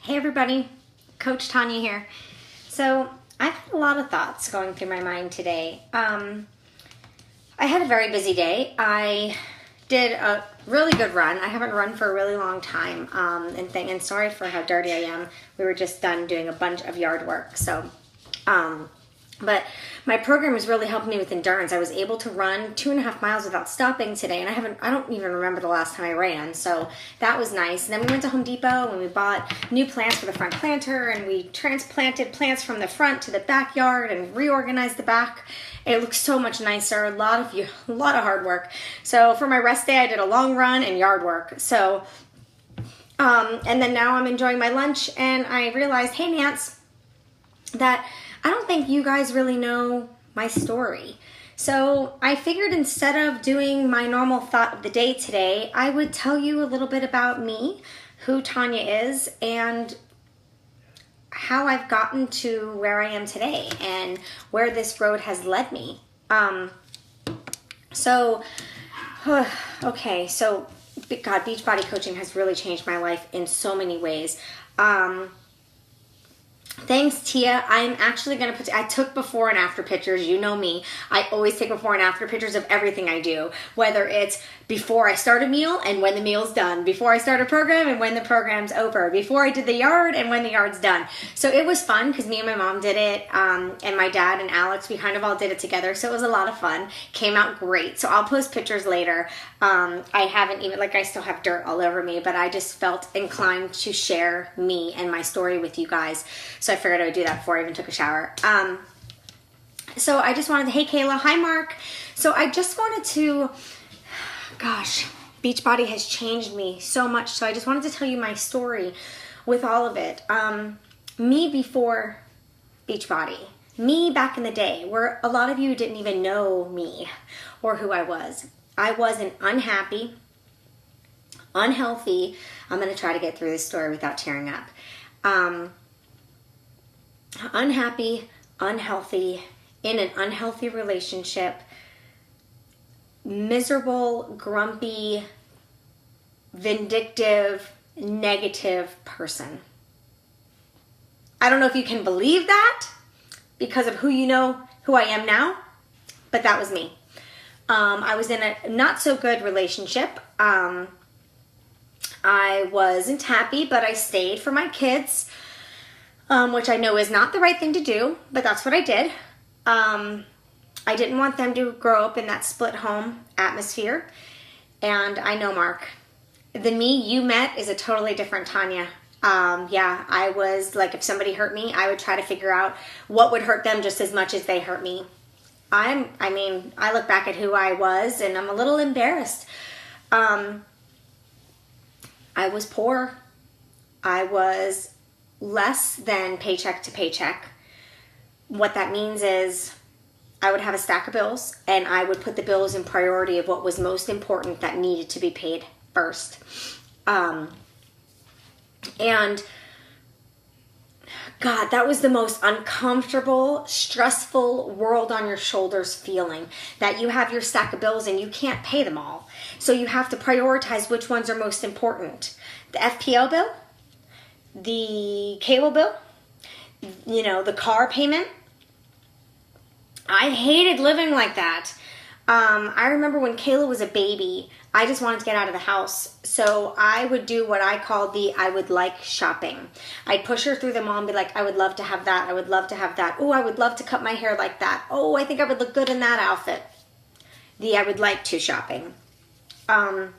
Hey everybody, Coach Tanya here. So I've had a lot of thoughts going through my mind today. I had a very busy day. I did a really good run. I haven't run for a really long time, and sorry for how dirty I am. We were just done doing a bunch of yard work, but my program has really helped me with endurance. I was able to run 2.5 miles without stopping today, and I don't even remember the last time I ran, so that was nice. And then we went to Home Depot and we bought new plants for the front planter, and we transplanted plants from the front to the backyard and reorganized the back. It looks so much nicer. A lot of hard work. So for my rest day, I did a long run and yard work. So, and then now I'm enjoying my lunch, and I realized, hey Nance, that I don't think you guys really know my story. So I figured instead of doing my normal thought of the day today, I would tell you a little bit about me, who Tanya is, and how I've gotten to where I am today and where this road has led me. Okay, so God, Beachbody coaching has really changed my life in so many ways. Thanks, Tia. I'm actually going to I took before and after pictures. You know me. I always take before and after pictures of everything I do, whether it's before I start a meal and when the meal's done, before I start a program and when the program's over, before I did the yard and when the yard's done. So it was fun because me and my mom did it, and my dad and Alex, we kind of all did it together. So it was a lot of fun. Came out great. So I'll post pictures later. I haven't even, I still have dirt all over me, but I just felt inclined to share me and my story with you guys. So I figured I would do that before I even took a shower. So I just wanted to, hey Kayla, hi Mark. So I just wanted to, gosh, Beachbody has changed me so much. So I just wanted to tell you my story with all of it. Me before Beachbody, me back in the day, where a lot of you didn't even know me or who I was. I was an unhappy, unhealthy, I'm going to try to get through this story without tearing up. Unhappy, unhealthy, in an unhealthy relationship, miserable, grumpy, vindictive, negative person. I don't know if you can believe that because of who I am now, but that was me. I was in a not so good relationship. I wasn't happy, but I stayed for my kids, which I know is not the right thing to do, but that's what I did. I didn't want them to grow up in that split home atmosphere. And I know, Mark, the me you met is a totally different Tanya. Yeah, I was if somebody hurt me, I would try to figure out what would hurt them just as much as they hurt me. I look back at who I was and I'm a little embarrassed. I was poor. I was less than paycheck to paycheck. What that means is I would have a stack of bills and I would put the bills in priority of what was most important that needed to be paid first. And God, that was the most uncomfortable, stressful world on your shoulders feeling, that you have your stack of bills and you can't pay them all. So you have to prioritize which ones are most important. The FPL bill, the cable bill, the car payment. I hated living like that. I remember when Kayla was a baby, I just wanted to get out of the house. So I would do what I called I would like shopping. I'd push her through the mall and be like, I would love to have that. I would love to have that. Oh, I would love to cut my hair like that. Oh, I think I would look good in that outfit. I would like to shopping. God,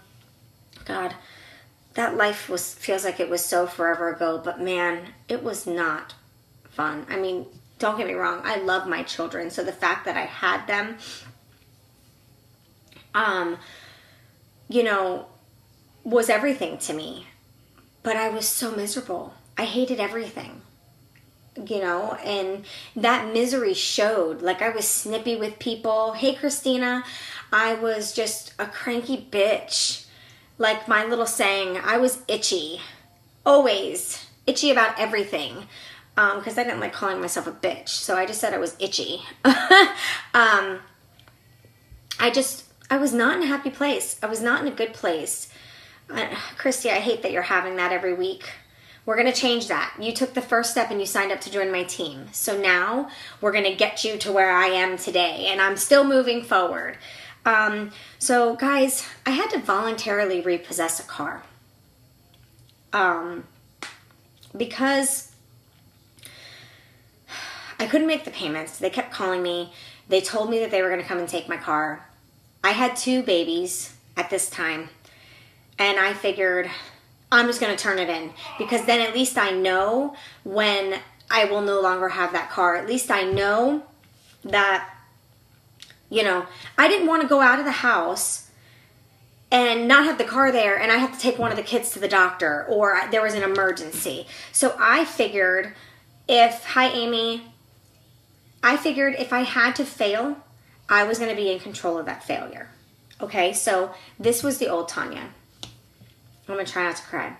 that life feels like it was so forever ago, but man, it was not fun. Don't get me wrong. I love my children. So the fact that I had them, was everything to me. But I was so miserable. I hated everything, and that misery showed. I was snippy with people. Hey, Christina. I was just a cranky bitch. Like my little saying, I was itchy. Always itchy about everything. Because I didn't like calling myself a bitch. So I just said I was itchy. I was not in a happy place. I was not in a good place. Christy, I hate that you're having that every week. We're going to change that. You took the first step and you signed up to join my team. So now we're going to get you to where I am today. And I'm still moving forward. So guys, I had to voluntarily repossess a car. Because I couldn't make the payments. They kept calling me. They told me that they were going to come and take my car. I had 2 babies at this time. And I figured I'm just going to turn it in. Because then at least I know when I will no longer have that car. At least I know that, you know, I didn't want to go out of the house and not have the car there and I have to take one of the kids to the doctor or there was an emergency. So I figured hi Amy, I figured if I had to fail, I was going to be in control of that failure. Okay, so this was the old Tanya. I'm going to try not to cry.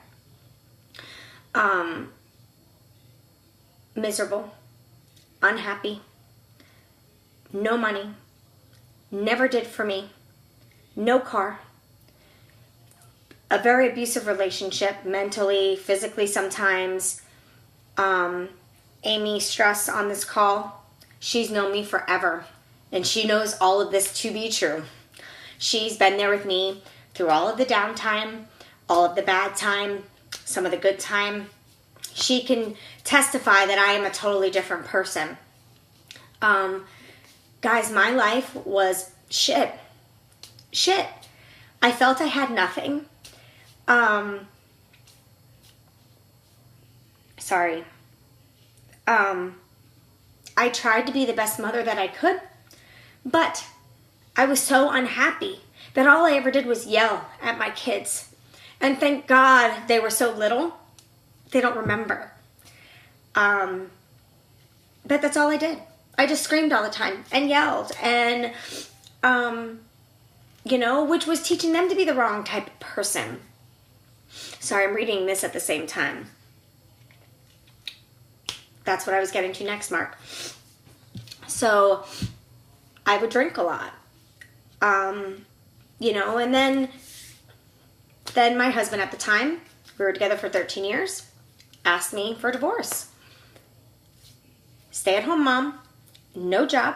Miserable, unhappy, no money, never did for me, no car, a very abusive relationship, mentally, physically sometimes. Amy Stress on this call, she's known me forever, and she knows all of this to be true. She's been there with me through all of the downtime, all of the bad time, some of the good time. She can testify that I am a totally different person. Guys, my life was shit. I felt I had nothing. I tried to be the best mother that I could, but I was so unhappy that all I ever did was yell at my kids. And thank God they were so little, they don't remember. But that's all I did. I just screamed all the time and yelled and, you know, which was teaching them to be the wrong type of person. Sorry, I'm reading this at the same time. That's what I was getting to next, Mark. So I would drink a lot. You know, and then my husband at the time, we were together for 13 years, asked me for a divorce. Stay-at-home mom, no job.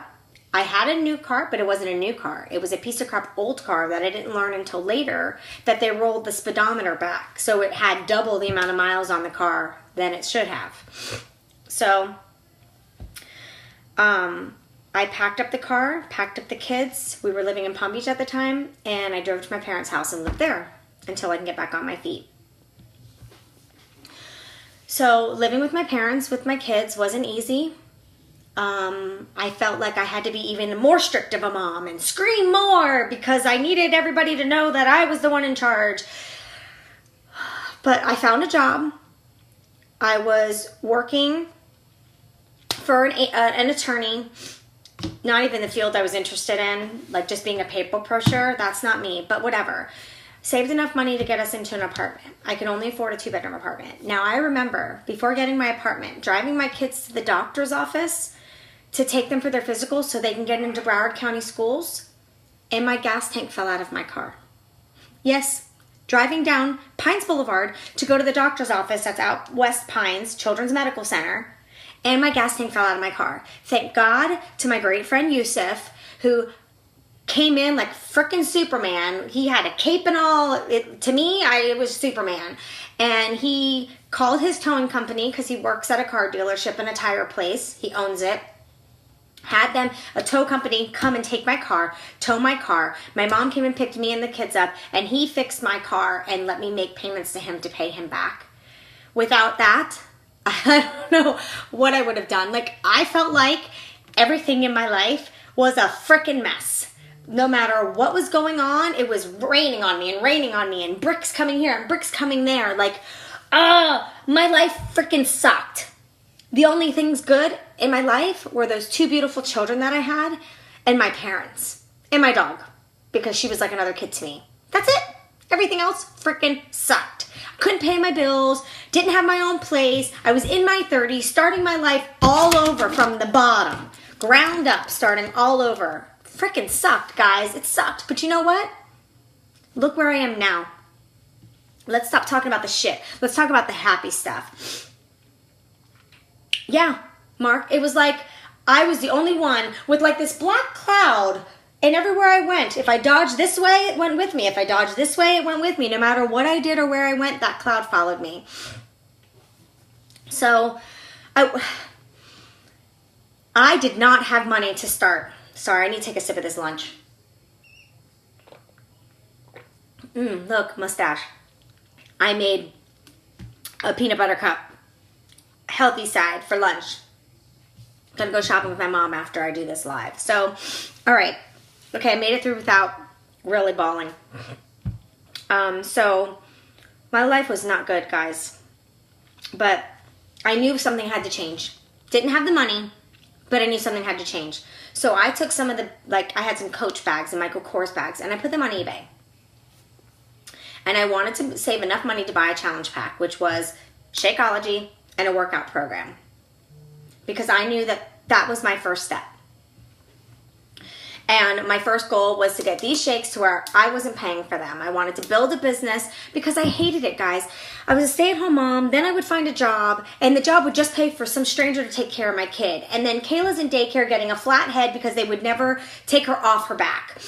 I had a new car, but it wasn't a new car. It was a piece of crap old car that I didn't learn until later that they rolled the speedometer back. So it had double the amount of miles on the car than it should have. So I packed up the car, packed up the kids. We were living in Palm Beach at the time, and I drove to my parents' house and lived there until I can get back on my feet. So living with my parents, with my kids, wasn't easy. I felt like I had to be even more strict of a mom and scream more because I needed everybody to know that I was the one in charge. But I found a job. I was working for an attorney, not even the field I was interested in, like just being a paper pusher. That's not me, but whatever. Saved enough money to get us into an apartment. I could only afford a 2-bedroom apartment. Now I remember, before getting my apartment, driving my kids to the doctor's office to take them for their physicals so they can get into Broward County schools, and my gas tank fell out of my car. Yes, driving down Pines Boulevard to go to the doctor's office that's out West Pines Children's Medical Center, and my gas tank fell out of my car. Thank God to my great friend Yusuf, who came in like frickin' Superman. He had a cape and all. To me, it was Superman. And he called his towing company because he works at a car dealership and a tire place. He owns it. Had them, a tow company, come and take my car, tow my car. My mom came and picked me and the kids up, and he fixed my car and let me make payments to him to pay him back. Without that, I don't know what I would have done. Like, I felt like everything in my life was a frickin' mess. No matter what was going on, it was raining on me and bricks coming here and bricks coming there. Like, my life frickin' sucked. The only things good in my life were those 2 beautiful children that I had and my parents and my dog, because she was like another kid to me. That's it. Everything else frickin' sucked. Couldn't pay my bills, didn't have my own place. I was in my 30s, starting my life all over from the bottom, ground up, starting all over. Frickin' sucked, guys. It sucked. But you know what? Look where I am now. Let's stop talking about the shit. Let's talk about the happy stuff. Yeah, Mark, it was like I was the only one with like this black cloud, and everywhere I went, if I dodged this way, it went with me. If I dodged this way, it went with me. No matter what I did or where I went, that cloud followed me. So I did not have money to start. Sorry, I need to take a sip of this lunch. Look, mustache. I made a peanut butter cup, healthy side, for lunch. Gonna go shopping with my mom after I do this live. So, all right. Okay, I made it through without really bawling. So, my life was not good, guys. But I knew something had to change. Didn't have the money, but I knew something had to change. So, I took some of the, I had some Coach bags and Michael Kors bags, and I put them on eBay. And I wanted to save enough money to buy a challenge pack, which was Shakeology and a workout program. Because I knew that was my first step. And my first goal was to get these shakes to where I wasn't paying for them. I wanted to build a business because I hated it, guys. I was a stay-at-home mom, then I would find a job, and the job would just pay for some stranger to take care of my kid. And then Kayla's in daycare getting a flat head because they would never take her off her back.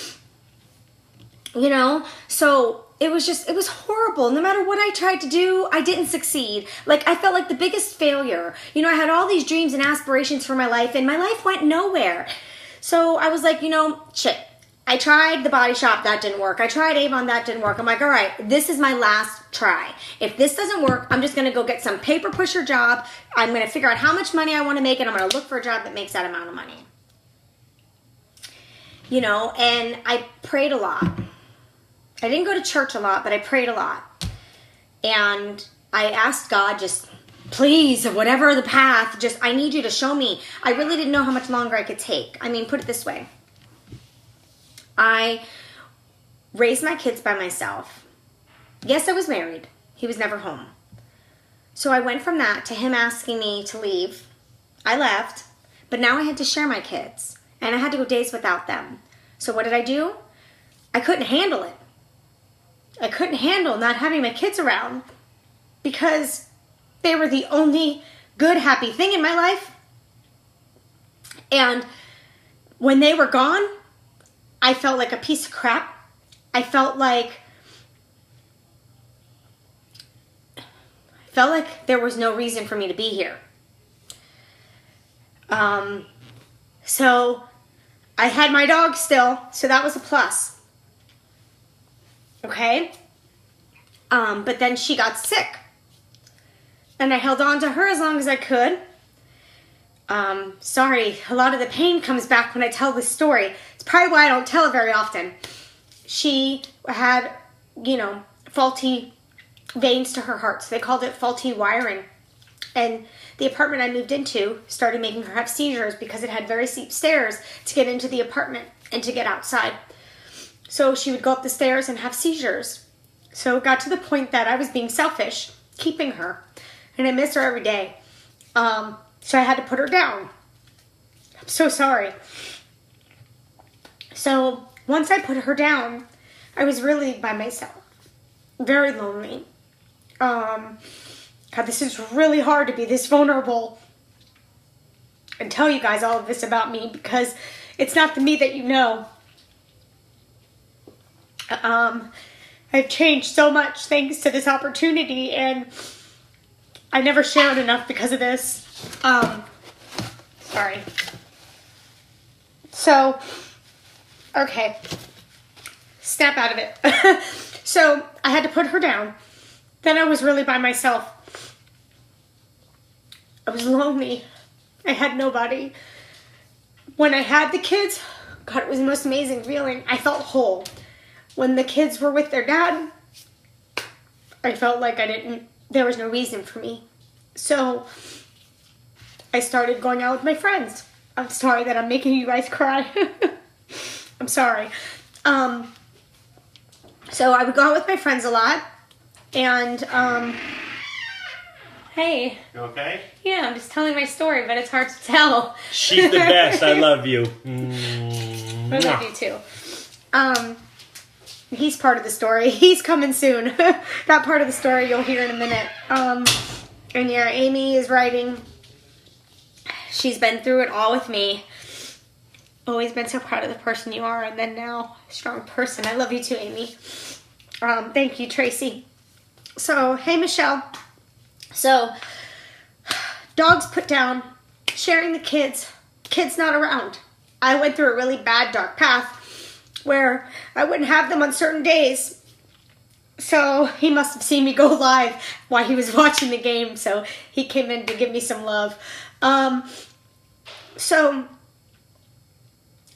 You know? So it was horrible. No matter what I tried to do, I didn't succeed. Like, I felt like the biggest failure. You know, I had all these dreams and aspirations for my life, and my life went nowhere. So I was like, shit. I tried the Body Shop, that didn't work. I tried Avon, that didn't work. I'm like, all right, this is my last try. If this doesn't work, I'm just going to go get some paper pusher job. I'm going to figure out how much money I want to make, and I'm going to look for a job that makes that amount of money. You know, and I prayed a lot. I didn't go to church a lot, but I prayed a lot. And I asked God, just please, whatever the path, just I need you to show me. I really didn't know how much longer I could take. I mean, put it this way. I raised my kids by myself. Yes, I was married. He was never home. So I went from that to him asking me to leave. I left, but now I had to share my kids, and I had to go days without them. So what did I do? I couldn't handle it. I couldn't handle not having my kids around because they were the only good, happy thing in my life. And when they were gone, I felt like a piece of crap. I felt like there was no reason for me to be here. So I had my dog still, so that was a plus. Okay? But then she got sick. And I held on to her as long as I could. Sorry, a lot of the pain comes back when I tell this story. It's probably why I don't tell it very often. She had, faulty veins to her heart. So they called it faulty wiring. And the apartment I moved into started making her have seizures because it had very steep stairs to get into the apartment and to get outside. So she would go up the stairs and have seizures. So it got to the point that I was being selfish, keeping her. And I miss her every day. So I had to put her down. I'm so sorry. So once I put her down, I was really by myself. Very lonely. God, this is really hard to be this vulnerable and tell you guys all of this about me because it's not the me that you know. I've changed so much thanks to this opportunity, and I never shared enough because of this. Sorry. So, okay. Snap out of it. So, I had to put her down. Then I was really by myself. I was lonely. I had nobody. When I had the kids, God, it was the most amazing feeling. I felt whole. When the kids were with their dad, I felt like there was no reason for me. So, I started going out with my friends. I'm sorry that I'm making you guys cry. I'm sorry. So I would go out with my friends a lot. And, hey. You okay? Yeah, I'm just telling my story, but it's hard to tell. She's the best. I love you. I love you too. he's part of the story. He's coming soon. That part of the story you'll hear in a minute. And yeah, Amy is writing. She's been through it all with me. Always been so proud of the person you are, and then now, strong person. I love you too, Amy. Thank you, Tracy. So, hey, Michelle. So, dogs put down, sharing the kids not around. I went through a really bad, dark path where I wouldn't have them on certain days. So he must have seen me go live while he was watching the game. So he came in to give me some love. So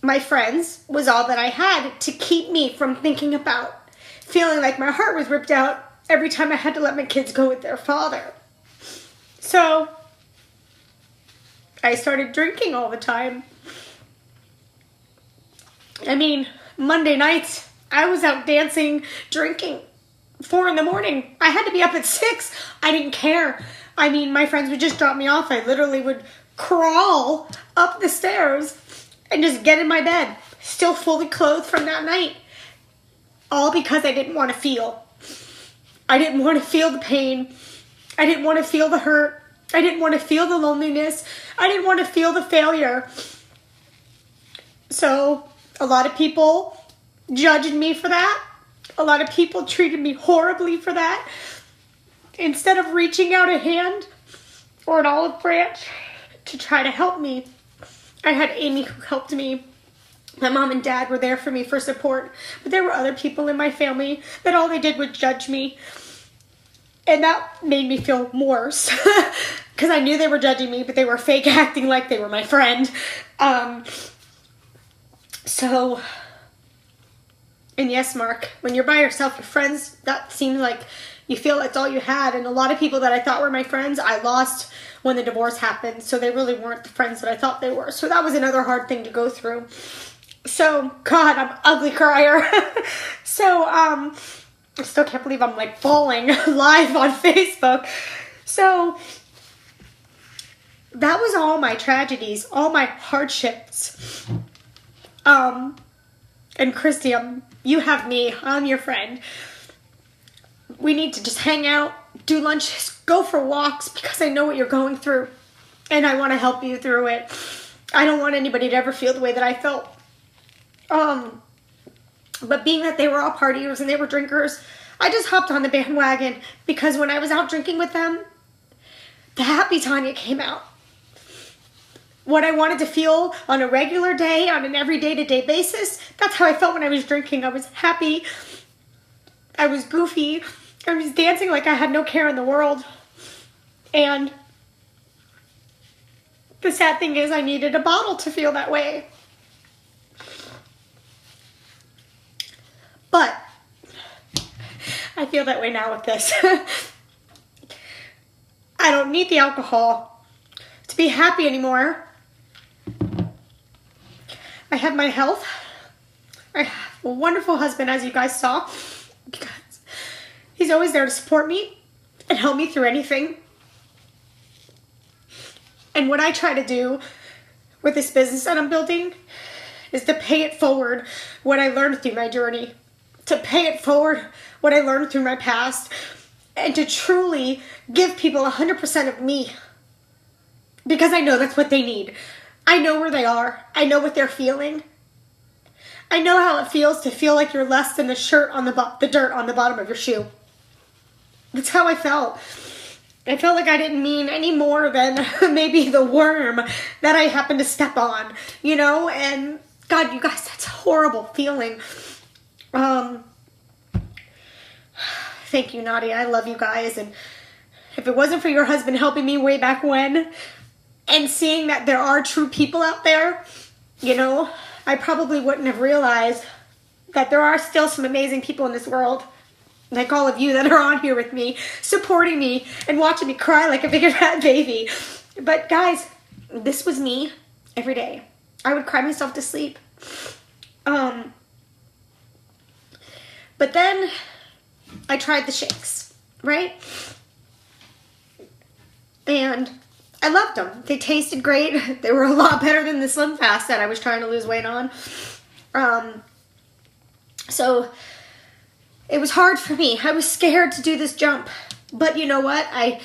my friends was all that I had to keep me from thinking about feeling like my heart was ripped out every time I had to let my kids go with their father. So I started drinking all the time. I mean, Monday nights, I was out dancing, drinking, 4 in the morning. I had to be up at 6. I didn't care. I mean, my friends would just drop me off. I literally would crawl up the stairs and just get in my bed, still fully clothed from that night. All because I didn't want to feel. I didn't want to feel the pain. I didn't want to feel the hurt. I didn't want to feel the loneliness. I didn't want to feel the failure. So a lot of people judged me for that. A lot of people treated me horribly for that. Instead of reaching out a hand or an olive branch to try to help me, I had Amy who helped me. My mom and dad were there for me for support. But there were other people in my family that all they did was judge me. And that made me feel worse. Because I knew they were judging me, but they were fake acting like they were my friend. And yes, Mark, when you're by yourself with friends, that seems like you feel that's all you had. And a lot of people that I thought were my friends, I lost when the divorce happened. So they really weren't the friends that I thought they were. So that was another hard thing to go through. So, God, I'm an ugly crier. So, I still can't believe I'm like bawling live on Facebook. So that was all my tragedies, all my hardships. And Christy, you have me. I'm your friend. We need to just hang out, do lunches, go for walks, because I know what you're going through. And I want to help you through it. I don't want anybody to ever feel the way that I felt. But being that they were all partiers and they were drinkers, I just hopped on the bandwagon because when I was out drinking with them, the happy Tanya came out. What I wanted to feel on a regular day, on an every day-to-day basis, that's how I felt when I was drinking. I was happy. I was goofy. I was dancing like I had no care in the world. And the sad thing is I needed a bottle to feel that way. But I feel that way now with this. I don't need the alcohol to be happy anymore. I have my health. I have a wonderful husband, as you guys saw. Because he's always there to support me and help me through anything. And what I try to do with this business that I'm building is to pay it forward what I learned through my journey. To pay it forward what I learned through my past. And to truly give people 100% of me. Because I know that's what they need. I know where they are. I know what they're feeling. I know how it feels to feel like you're less than the shirt on the dirt on the bottom of your shoe. That's how I felt. I felt like I didn't mean any more than maybe the worm that I happened to step on, you know? And God, you guys, that's a horrible feeling. Thank you, Nadia. I love you guys. And if it wasn't for your husband helping me way back when, and seeing that there are true people out there, you know, I probably wouldn't have realized that there are still some amazing people in this world, like all of you that are on here with me, supporting me and watching me cry like a big fat baby. But guys, this was me every day. I would cry myself to sleep. But then I tried the shakes, right? And I loved them. They tasted great. They were a lot better than the Slim Fast that I was trying to lose weight on. So It was hard for me. I was scared to do this jump. But you know what? I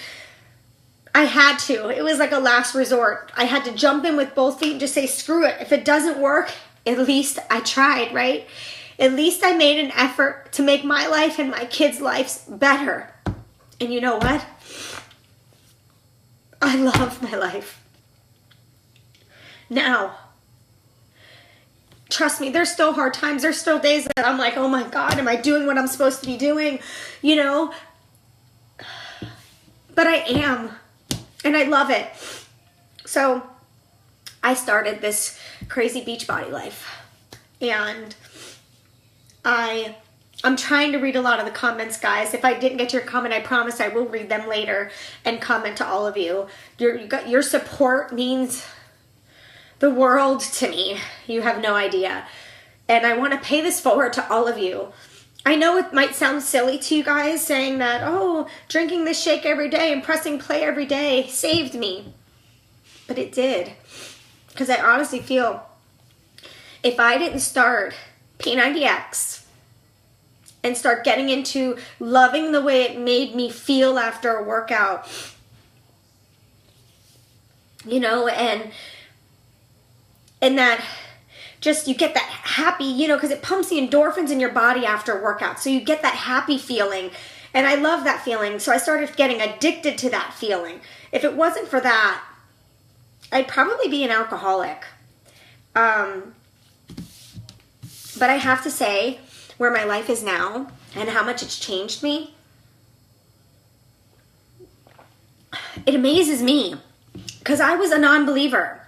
had to. It was like a last resort. I had to jump in with both feet and just say, screw it. If it doesn't work, at least I tried, right? At least I made an effort to make my life and my kids' lives better. And you know what? I love my life. Now, trust me, there's still hard times. There's still days that I'm like, oh my God, am I doing what I'm supposed to be doing? You know? But I am. And I love it. So I started this crazy Beachbody life. And I'm trying to read a lot of the comments, guys. If I didn't get to your comment, I promise I will read them later and comment to all of you. Your support means the world to me. You have no idea. And I want to pay this forward to all of you. I know it might sound silly to you guys saying that, oh, drinking this shake every day and pressing play every day saved me. But it did. Because I honestly feel if I didn't start P90X and start getting into loving the way it made me feel after a workout, you know, and that just you get that happy, you know, because it pumps the endorphins in your body after a workout. So you get that happy feeling. And I love that feeling. So I started getting addicted to that feeling. If it wasn't for that, I'd probably be an alcoholic. But I have to say, where my life is now and how much it's changed me, it amazes me. Because I was a non-believer.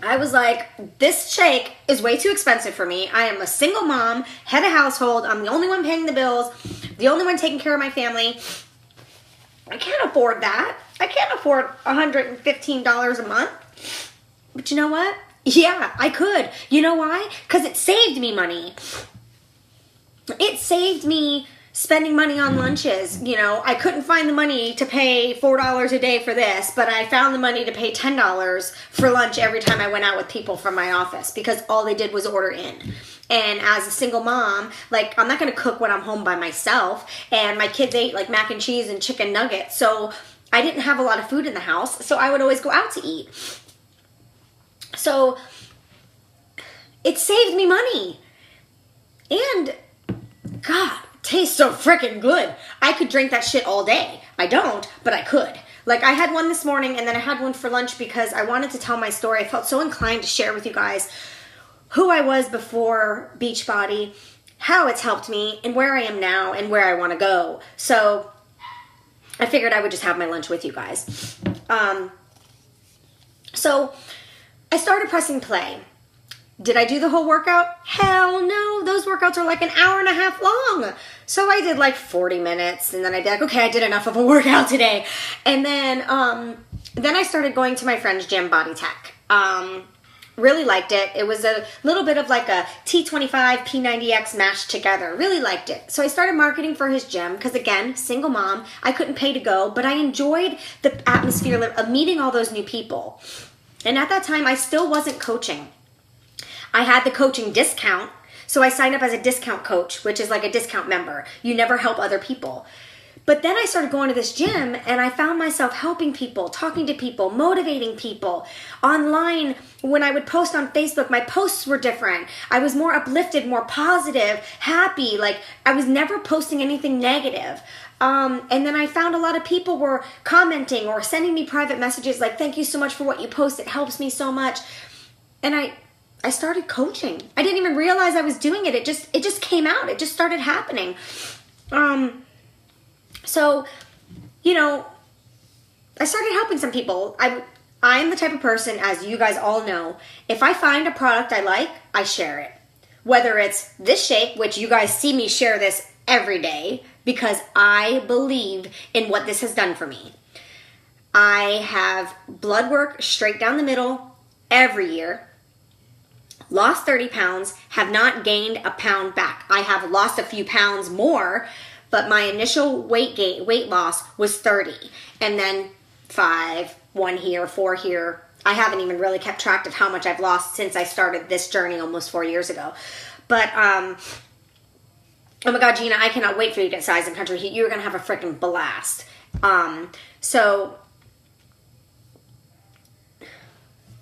I was like, this shake is way too expensive for me. I am a single mom, head of household. I'm the only one paying the bills, the only one taking care of my family. I can't afford that. I can't afford $115 a month. But you know what? Yeah, I could. You know why? Because it saved me money. It saved me spending money on lunches. You know, I couldn't find the money to pay $4 a day for this, but I found the money to pay $10 for lunch every time I went out with people from my office because all they did was order in. And as a single mom, like, I'm not going to cook when I'm home by myself, and my kids ate like mac and cheese and chicken nuggets, so I didn't have a lot of food in the house, so I would always go out to eat. So it saved me money. And God, tastes so freaking good. I could drink that shit all day. I don't, but I could. Like, I had one this morning, and then I had one for lunch because I wanted to tell my story. I felt so inclined to share with you guys who I was before Beachbody, how it's helped me, and where I am now, and where I want to go. So I figured I would just have my lunch with you guys. So I started pressing play. Did I do the whole workout? Hell no. Those workouts are like an hour and a half long. So I did like 40 minutes, and then I'd be like, okay, I did enough of a workout today. And then I started going to my friend's gym, Body Tech. Really liked it. It was a little bit of like a T25 P90X mashed together. Really liked it. So I started marketing for his gym because, again, single mom, I couldn't pay to go, but I enjoyed the atmosphere of meeting all those new people. And at that time, I still wasn't coaching. I had the coaching discount, so I signed up as a discount coach, which is like a discount member. You never help other people. But then I started going to this gym, and I found myself helping people, talking to people, motivating people. Online, when I would post on Facebook, my posts were different. I was more uplifted, more positive, happy. Like, I was never posting anything negative. And then I found a lot of people were commenting or sending me private messages like, thank you so much for what you post. It helps me so much. And I started coaching. I didn't even realize I was doing it. It just came out. It just started happening. So, you know, I started helping some people. I'm the type of person, as you guys all know, if I find a product I like, I share it. Whether it's this shake, which you guys see me share this every day because I believe in what this has done for me. I have blood work straight down the middle every year. Lost 30 pounds, have not gained a pound back. I have lost a few pounds more, but my initial weight loss was 30. And then 5, 1 here, 4 here. I haven't even really kept track of how much I've lost since I started this journey almost 4 years ago. But Oh my God, Gina, I cannot wait for you to get Size and Country Heat. You're going to have a freaking blast. So,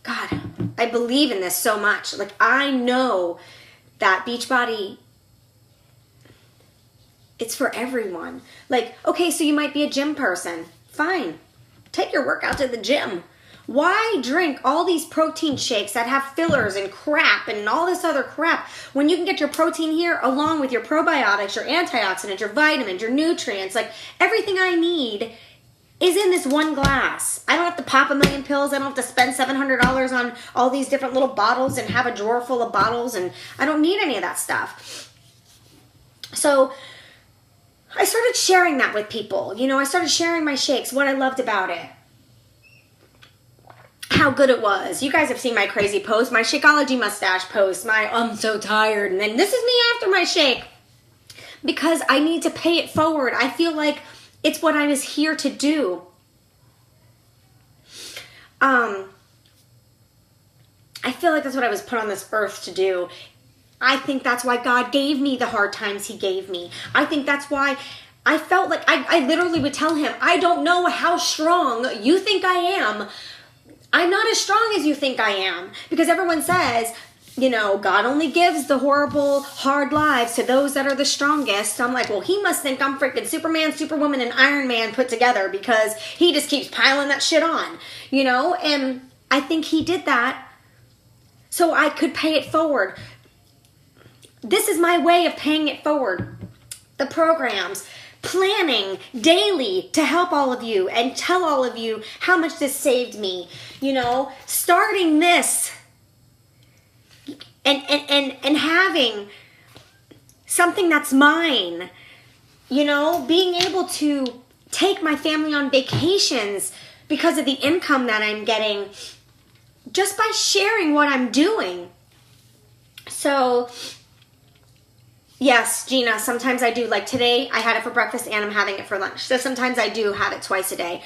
God, I believe in this so much. Like, I know that Beachbody, it's for everyone. Like, okay, so you might be a gym person. Fine. Take your workout to the gym. Why drink all these protein shakes that have fillers and crap and all this other crap when you can get your protein here along with your probiotics, your antioxidants, your vitamins, your nutrients? Like, everything I need is in this one glass. I don't have to pop a million pills. I don't have to spend $700 on all these different little bottles and have a drawer full of bottles, and I don't need any of that stuff. So I started sharing that with people. You know, I started sharing my shakes, what I loved about it, how good it was. You guys have seen my crazy post, my Shakeology mustache post, my I'm so tired, and then this is me after my shake, because I need to pay it forward. I feel like it's what I was here to do. I feel like that's what I was put on this earth to do. I think that's why God gave me the hard times he gave me. I think that's why I felt like I literally would tell him, I don't know how strong you think I am. I'm not as strong as you think I am. Because everyone says, you know, God only gives the horrible, hard lives to those that are the strongest. So I'm like, well, he must think I'm freaking Superman, Superwoman, and Iron Man put together because he just keeps piling that shit on, you know? And I think he did that so I could pay it forward. This is my way of paying it forward. The programs, planning daily to help all of you and tell all of you how much this saved me. You know, starting this and having something that's mine. You know, being able to take my family on vacations because of the income that I'm getting just by sharing what I'm doing. So, yes, Gina, sometimes I do. Like today, I had it for breakfast and I'm having it for lunch. So sometimes I do have it twice a day.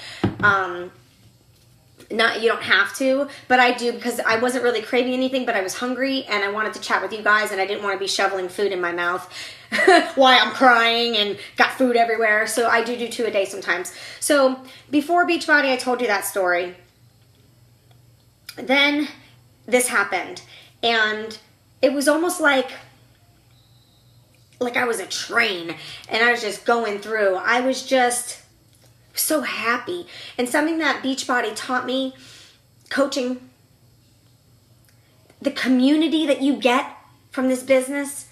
Not, you don't have to, but I do because I wasn't really craving anything, but I was hungry and I wanted to chat with you guys and I didn't want to be shoveling food in my mouth while I'm crying and got food everywhere. So I do 2 a day sometimes. So before Beachbody, I told you that story. Then this happened and it was almost like I was a train and I was just going through. I was just so happy. And something that Beachbody taught me, coaching, the community that you get from this business.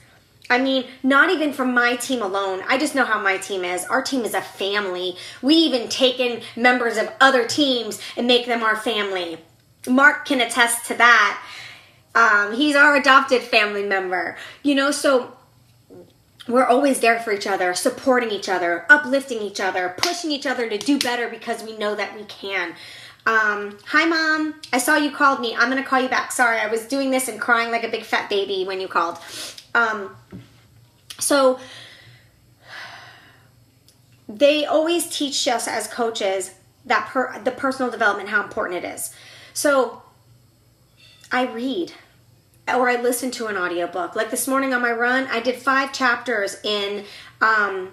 I mean, not even from my team alone. I just know how my team is. Our team is a family. We even take in members of other teams and make them our family. Mark can attest to that. He's our adopted family member. You know, so we're always there for each other, supporting each other, uplifting each other, pushing each other to do better because we know that we can. Hi, Mom. I saw you called me. I'm going to call you back. Sorry, I was doing this and crying like a big fat baby when you called. So they always teach us as coaches that the personal development, how important it is. So I read. Or I listen to an audiobook. Like this morning on my run, I did 5 chapters in The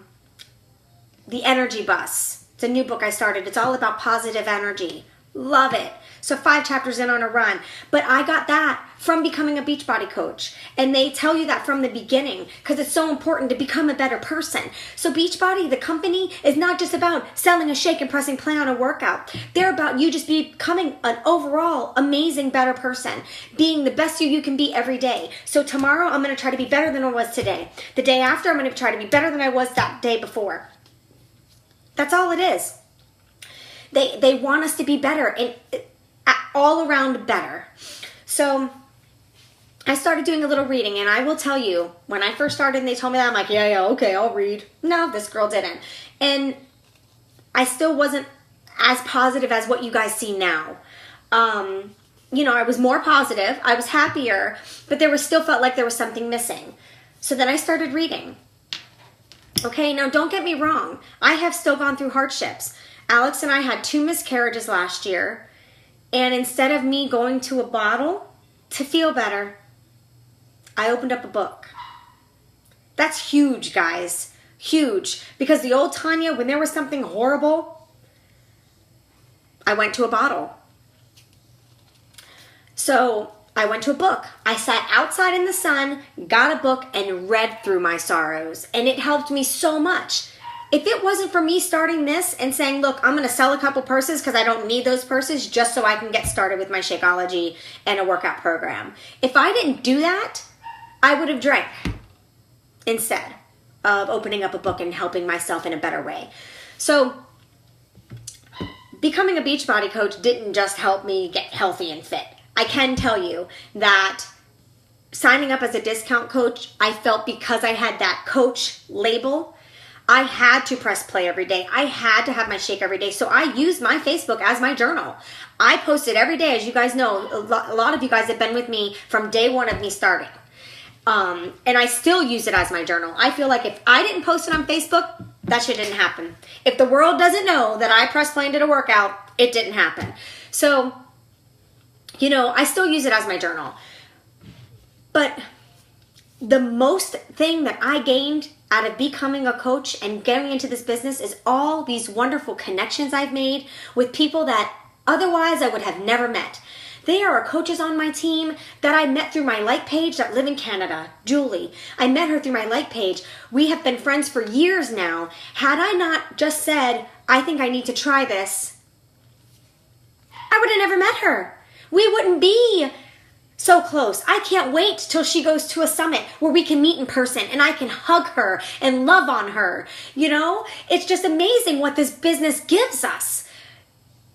Energy Bus. It's a new book I started. It's all about positive energy. Love it. So 5 chapters in on a run. But I got that from becoming a Beachbody coach. And they tell you that from the beginning because it's so important to become a better person. So Beachbody, the company, is not just about selling a shake and pressing play on a workout. They're about you just becoming an overall amazing, better person. Being the best you can be every day. So tomorrow, I'm going to try to be better than I was today. The day after, I'm going to try to be better than I was that day before. That's all it is. They want us to be better and all around better. So I started doing a little reading, and I will tell you, when I first started and they told me that, I'm like, yeah, okay, I'll read. No, this girl didn't. And I still wasn't as positive as what you guys see now. You know, I was more positive, I was happier, but there was still felt like there was something missing. So then I started reading. Okay, now don't get me wrong. I have still gone through hardships. Alex and I had 2 miscarriages last year, and instead of me going to a bottle to feel better, I opened up a book. That's huge, guys. Huge. Because the old Tanya, when there was something horrible, I went to a bottle. So I went to a book. I sat outside in the sun, got a book, and read through my sorrows. And it helped me so much. If it wasn't for me starting this and saying, look, I'm going to sell a couple purses because I don't need those purses just so I can get started with my Shakeology and a workout program. If I didn't do that, I would have drank instead of opening up a book and helping myself in a better way. So becoming a Beachbody coach didn't just help me get healthy and fit. I can tell you that signing up as a discount coach, I felt because I had that coach label, I had to press play every day. I had to have my shake every day. So I used my Facebook as my journal. I posted every day, as you guys know. A lot of you guys have been with me from day one of me starting. And I still use it as my journal. I feel like if I didn't post it on Facebook, that shit didn't happen. If the world doesn't know that I press play and did a workout, it didn't happen. So, I still use it as my journal. But the most thing that I gained out of becoming a coach and getting into this business is all these wonderful connections I've made with people that otherwise I would have never met. There are coaches on my team that I met through my like page that live in Canada. Julie, I met her through my like page. We have been friends for years now. Had I not just said, I think I need to try this, I would have never met her. We wouldn't be so close. I can't wait till she goes to a summit where we can meet in person and I can hug her and love on her. It's just amazing what this business gives us.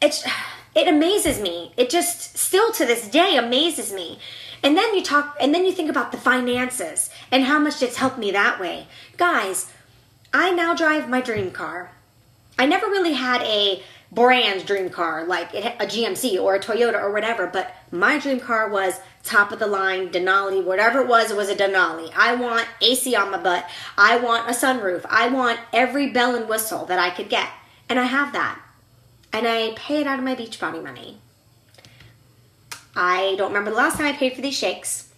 It amazes me. It just still to this day amazes me. And then you think about the finances and how much it's helped me that way. Guys, I now drive my dream car. I never really had a brand dream car like a GMC or a Toyota or whatever, but my dream car was top of the line, Denali, whatever it was a Denali. I want AC on my butt. I want a sunroof. I want every bell and whistle that I could get. And I have that. And I pay it out of my Beachbody money. I don't remember the last time I paid for these shakes.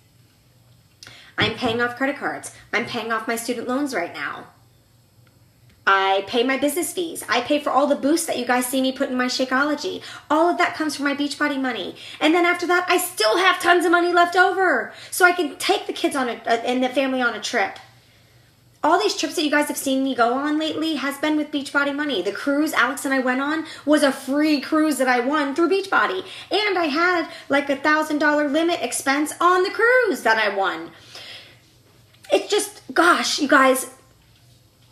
I'm paying off credit cards. I'm paying off my student loans right now. I pay my business fees. I pay for all the boosts that you guys see me put in my Shakeology. All of that comes from my Beachbody money. And then after that, I still have tons of money left over. So I can take the kids and the family on a trip. All these trips that you guys have seen me go on lately has been with Beachbody money. The cruise Alex and I went on was a free cruise that I won through Beachbody. And I had like $1,000 limit expense on the cruise that I won. It's just, gosh, you guys,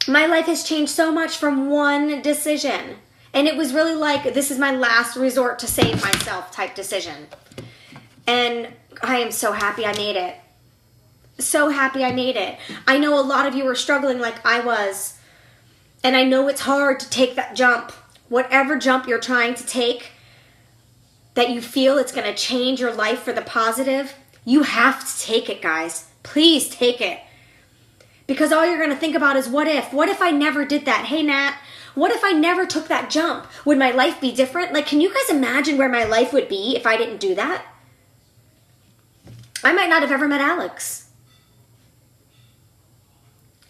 my life has changed so much from one decision. And it was really like, this is my last resort to save myself type decision. And I am so happy I made it. So happy I made it. I know a lot of you are struggling like I was. And I know it's hard to take that jump. Whatever jump you're trying to take that you feel it's going to change your life for the positive, you have to take it, guys. Please take it. Because all you're going to think about is what if? What if I never did that? Hey, Nat, what if I never took that jump? Would my life be different? Like, can you guys imagine where my life would be if I didn't do that? I might not have ever met Alex.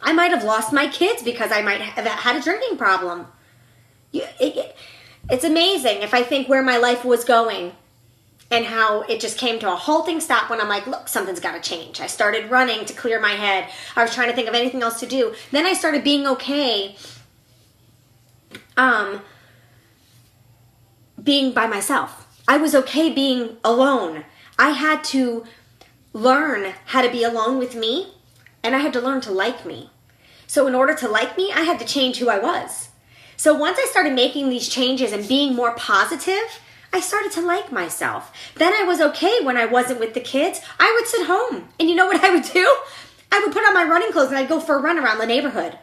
I might have lost my kids because I might have had a drinking problem. It's amazing if I think where my life was going and how it just came to a halting stop when I'm like, look, something's got to change. I started running to clear my head. I was trying to think of anything else to do. Then I started being okay being by myself. I was okay being alone. I had to learn how to be alone with me, and I had to learn to like me. So in order to like me, I had to change who I was. So once I started making these changes and being more positive, I started to like myself. Then I was okay when I wasn't with the kids. I would sit home. And you know what I would do? I would put on my running clothes and I'd go for a run around the neighborhood.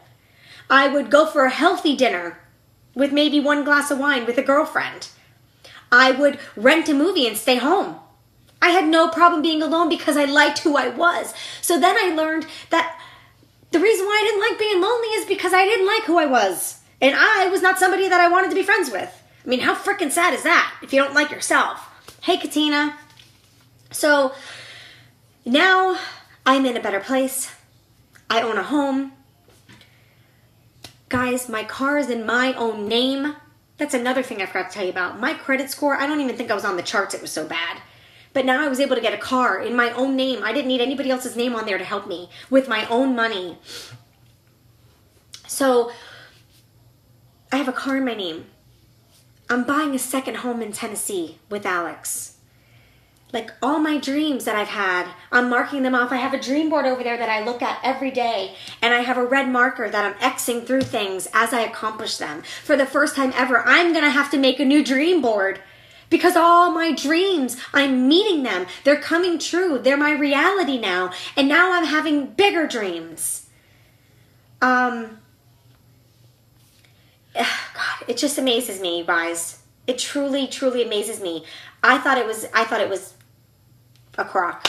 I would go for a healthy dinner with maybe one glass of wine with a girlfriend. I would rent a movie and stay home. I had no problem being alone because I liked who I was. So then I learned that the reason why I didn't like being lonely is because I didn't like who I was. And I was not somebody that I wanted to be friends with. I mean, how freaking sad is that if you don't like yourself? Hey, Katina. So now I'm in a better place. I own a home. Guys, my car is in my own name. That's another thing I forgot to tell you about. My credit score, I don't even think I was on the charts. It was so bad. But now I was able to get a car in my own name. I didn't need anybody else's name on there to help me with my own money. So I have a car in my name. I'm buying a second home in Tennessee with Alex. Like all my dreams that I've had, I'm marking them off. I have a dream board over there that I look at every day, and I have a red marker that I'm Xing through things as I accomplish them. For the first time ever, I'm going to have to make a new dream board because all my dreams, I'm meeting them. They're coming true. They're my reality now. And now I'm having bigger dreams. God, it just amazes me, you guys. It truly, truly amazes me. I thought it was a crock.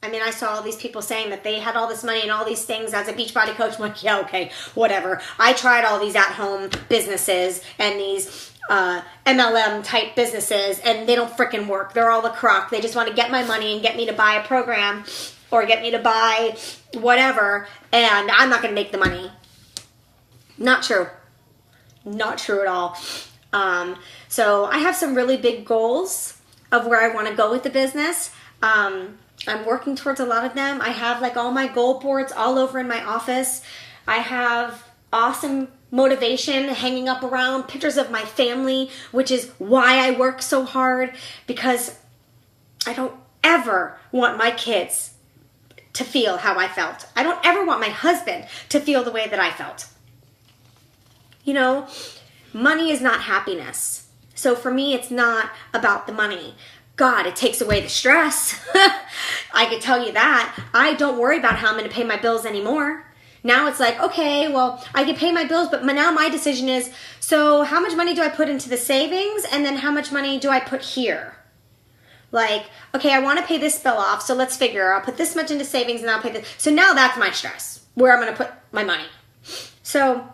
I mean, I saw all these people saying that they had all this money and all these things as a Beachbody coach. I'm like, yeah, okay, whatever. I tried all these at-home businesses and these MLM type businesses, and they don't freaking work. They're all a crock. They just want to get my money and get me to buy a program or get me to buy whatever, and I'm not going to make the money. Not true. Not true at all. So I have some really big goals of where I want to go with the business. I'm working towards a lot of them. I have like all my goal boards all over in my office. I have awesome motivation hanging up around, pictures of my family, which is why I work so hard, because I don't ever want my kids to feel how I felt. I don't ever want my husband to feel the way that I felt. You know, money is not happiness. So for me, it's not about the money. God, it takes away the stress. I could tell you that. I don't worry about how I'm going to pay my bills anymore. Now it's like, okay, well, I can pay my bills, but now my decision is, so how much money do I put into the savings, and then how much money do I put here? Like, okay, I want to pay this bill off, so let's figure, I'll put this much into savings, and I'll pay this. So now that's my stress, where I'm going to put my money. So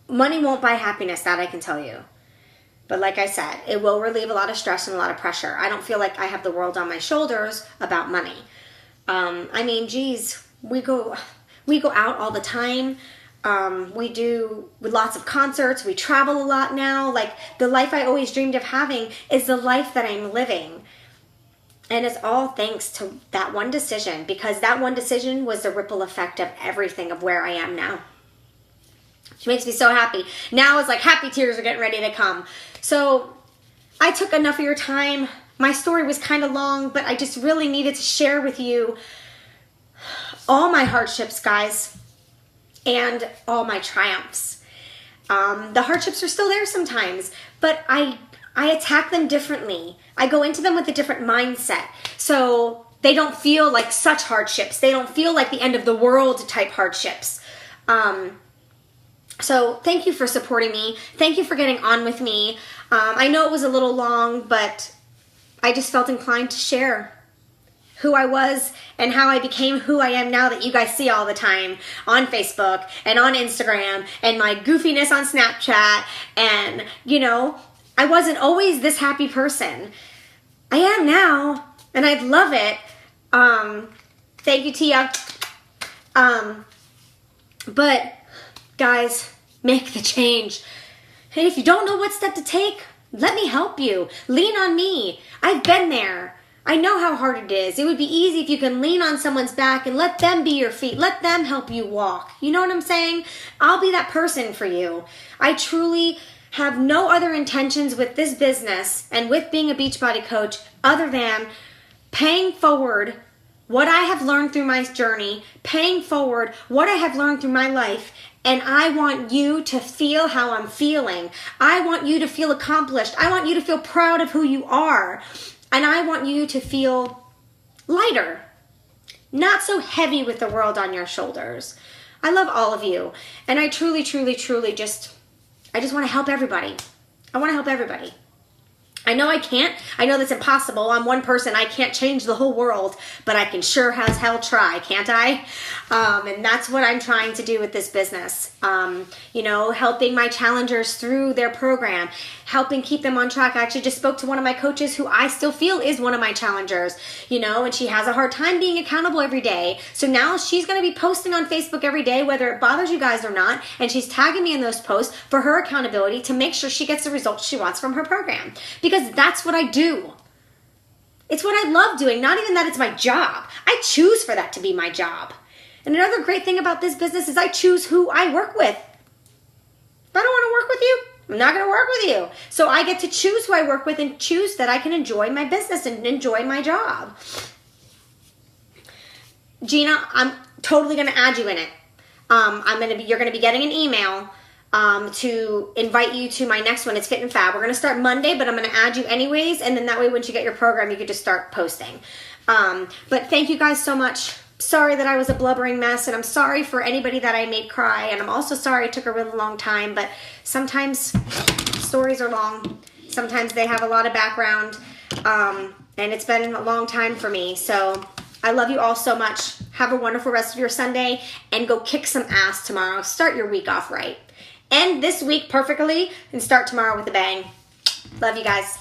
money won't buy happiness, that I can tell you. But like I said, it will relieve a lot of stress and a lot of pressure. I don't feel like I have the world on my shoulders about money. I mean, geez, we go out all the time. We do lots of concerts. We travel a lot now. Like, the life I always dreamed of having is the life that I'm living. And it's all thanks to that one decision, because that one decision was the ripple effect of everything of where I am now. Which makes me so happy. Now it's like happy tears are getting ready to come. So I took enough of your time. My story was kind of long, but I just really needed to share with you all my hardships, guys, and all my triumphs. The hardships are still there sometimes, but I attack them differently. I go into them with a different mindset. So they don't feel like such hardships. They don't feel like the end of the world type hardships. So thank you for supporting me. Thank you for getting on with me. I know it was a little long, but I just felt inclined to share who I was and how I became who I am now that you guys see all the time on Facebook and on Instagram and my goofiness on Snapchat. And, you know, I wasn't always this happy person. I am now, and I love it. Thank you, Tia. But guys, make the change. And if you don't know what step to take, let me help you. Lean on me. I've been there. I know how hard it is. It would be easy if you can lean on someone's back and let them be your feet. Let them help you walk. You know what I'm saying? I'll be that person for you. I truly have no other intentions with this business and with being a Beachbody coach other than paying forward what I have learned through my journey, paying forward what I have learned through my life, and I want you to feel how I'm feeling. I want you to feel accomplished. I want you to feel proud of who you are. And I want you to feel lighter, not so heavy with the world on your shoulders. I love all of you. And I truly, truly, truly I just want to help everybody. I want to help everybody. I know I can't. I know that's impossible. I'm one person. I can't change the whole world, but I can sure as hell try, can't I? And that's what I'm trying to do with this business. You know, helping my challengers through their program, helping keep them on track. I actually just spoke to one of my coaches who I still feel is one of my challengers, you know, and she has a hard time being accountable every day. So now she's going to be posting on Facebook every day, whether it bothers you guys or not, and she's tagging me in those posts for her accountability to make sure she gets the results she wants from her program. Because that's what I do. It's what I love doing, not even that it's my job. I choose for that to be my job. And another great thing about this business is I choose who I work with. If I don't want to work with you, I'm not going to work with you. So I get to choose who I work with and choose that I can enjoy my business and enjoy my job. Gina, I'm totally going to add you in it. You're going to be getting an email to invite you to my next one. It's Fit and Fab. We're going to start Monday, but I'm going to add you anyways. And then that way, once you get your program, you can just start posting. But thank you guys so much. Sorry that I was a blubbering mess, and I'm sorry for anybody that I made cry, and I'm also sorry it took a really long time, but sometimes stories are long. Sometimes they have a lot of background, and it's been a long time for me. So I love you all so much. Have a wonderful rest of your Sunday, and go kick some ass tomorrow. Start your week off right. End this week perfectly, and start tomorrow with a bang. Love you guys.